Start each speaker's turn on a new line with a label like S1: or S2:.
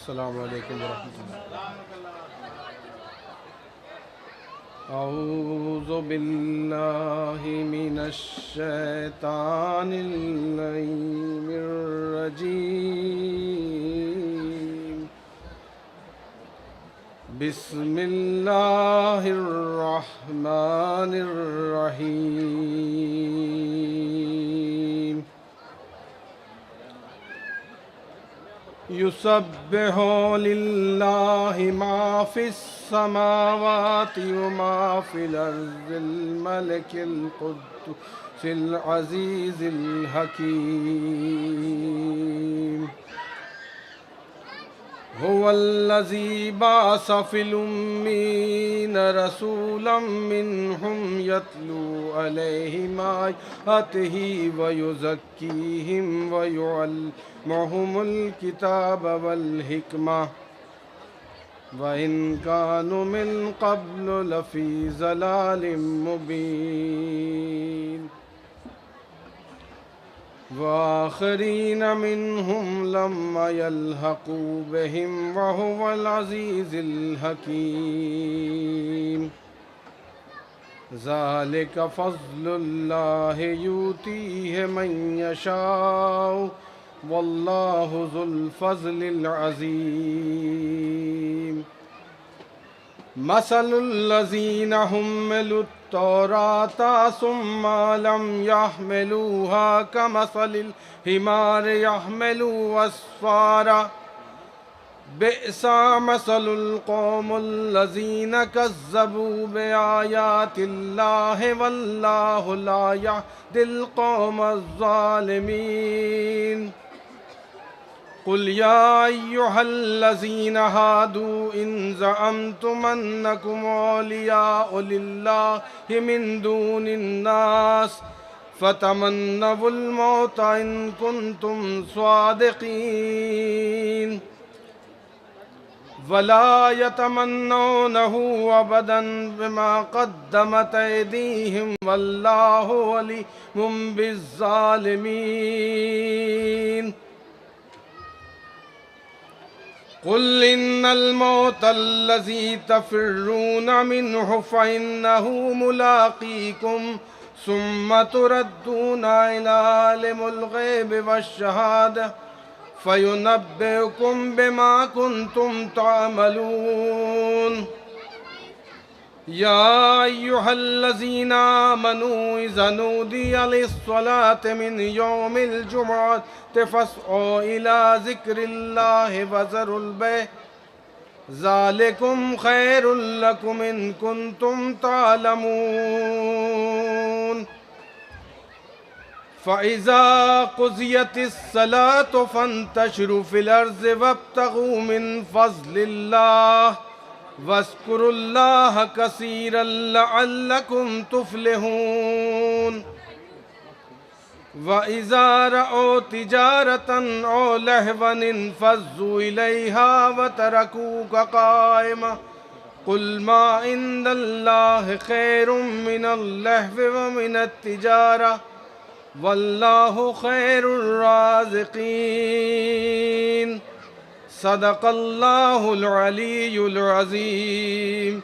S1: अस्सलामु अलैकुम वरहमतुल्लाह। औज़ु बिल्लाहि मिनश शैतानिर रजीम। बिस्मिल्लाहिर रहमानिर रहीम। युसब्बिहु लिल्लाहि मा फिस समावाति व मा फिल अर्ज़िल मलिकिल कुद्दूसिल अज़ीज़िल हकीम। हुवल्लज़ी बअस फ़िल उम्मीयीन रसूलन मिनहुम यत्लू अलैहिम आयातिही व युज़क्कीहिम व युअल्लिमुहुमुल किताब वल हिकमा व इन कानू मिन क़ब्लु लफ़ी ज़लालिम मुबीन। वाखरीन मिनहुम लम्मा यल्हक़ू बिहिम व हुवल अज़ीज़ुल हकीम। ज़ालिक फ़ज़्लुल्लाहि यूतीहि मन यशाअ वल्लाहु ज़ुल फ़ज़्लिल अज़ीम। मसलुल्लज़ीना हुम्मिलुत तौराता सुम्मा लम यहमिलूहा कमसलिल हिमारि यहमिलु अस्फ़ारा बिअसा मसलुल कौमिल्लज़ीना कज़्ज़बू बिआयातिल्लाहि वल्लाहु ला यहदिल क़ौमज़्ज़ालिमीन। कुल या अय्युहल्लज़ीना हादू इन ज़अमतुम अन्नकुम औलियाउ लिल्लाहि मिन दूनिन्नास फ़तमन्नवुल मौत इन कुन्तुम स्वादिक़ीन वला यतमन्नौनहु अबदन बिमा क़द्दमत ऐदीहिम वल्लाहु अलीमुम बिज़्ज़ालिमीन। कुल इन्नल मौतल्लज़ी तफ़िर्रून मिन्हु फ़इन्नहु मुलाक़ीकुम सुम्मा तुरद्दूना इला आलिमिल ग़ैबि वश्शहादा फ़युनब्बिउकुम बिमा कुन्तुम तअमलून। या अय्युहल्लज़ीना आमनू इज़ा नूदिया लिस्सलाति मिन यौमिल जुमुअति फ़स्औ इला ज़िक्रिल्लाहि वज़रुल बैअ ज़ालिकुम खैरुल लकुम इन कुन्तुम तालमून। फ़इज़ा क़ुज़ियतिस सलातु फ़ंतशिरू फ़िल अर्ज़ि वब्तग़ू मिन फ़ज़्लिल्लाह वज़्कुरुल्लाह कसीरन लअल्लकुम तुफ़्लिहून। वइज़ा रअौ तिजारतन औ लहवन इंफ़ज़्ज़ू इलैहा व तरकूक क़ाइमा कुल मा इंदल्लाहि खैरुम मिनल लहवी व मिनत तिजारा वल्लाहु खैरुर राज़िक़ीन। सदक़ल्लाहुल अलीयुल अज़ीम।